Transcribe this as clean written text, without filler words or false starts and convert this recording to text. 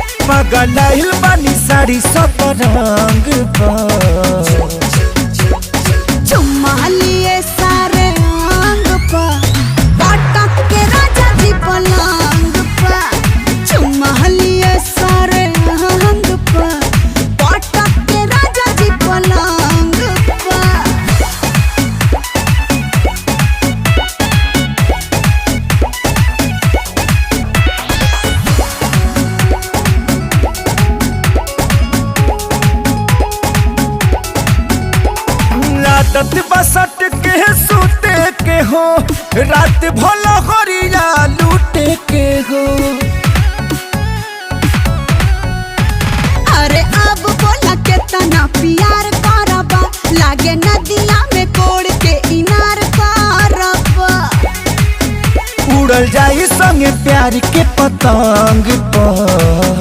पगलाइल बानी साड़ी सब रंग पर चुम्मा लिए सारे अंग पर पटक के राजा जी पलंग पर चुम्मा लिए सारे अंग पर पटक के राजा जी पलंग पर। आदत बसट के सूते के हो रात भला हरिया लूटे के हो। अरे अब बोला के तना प्यार करबा लागे नदिया में कोड़ के इनार करबा। उड़ल जाई संगे प्यार के पतंग पर।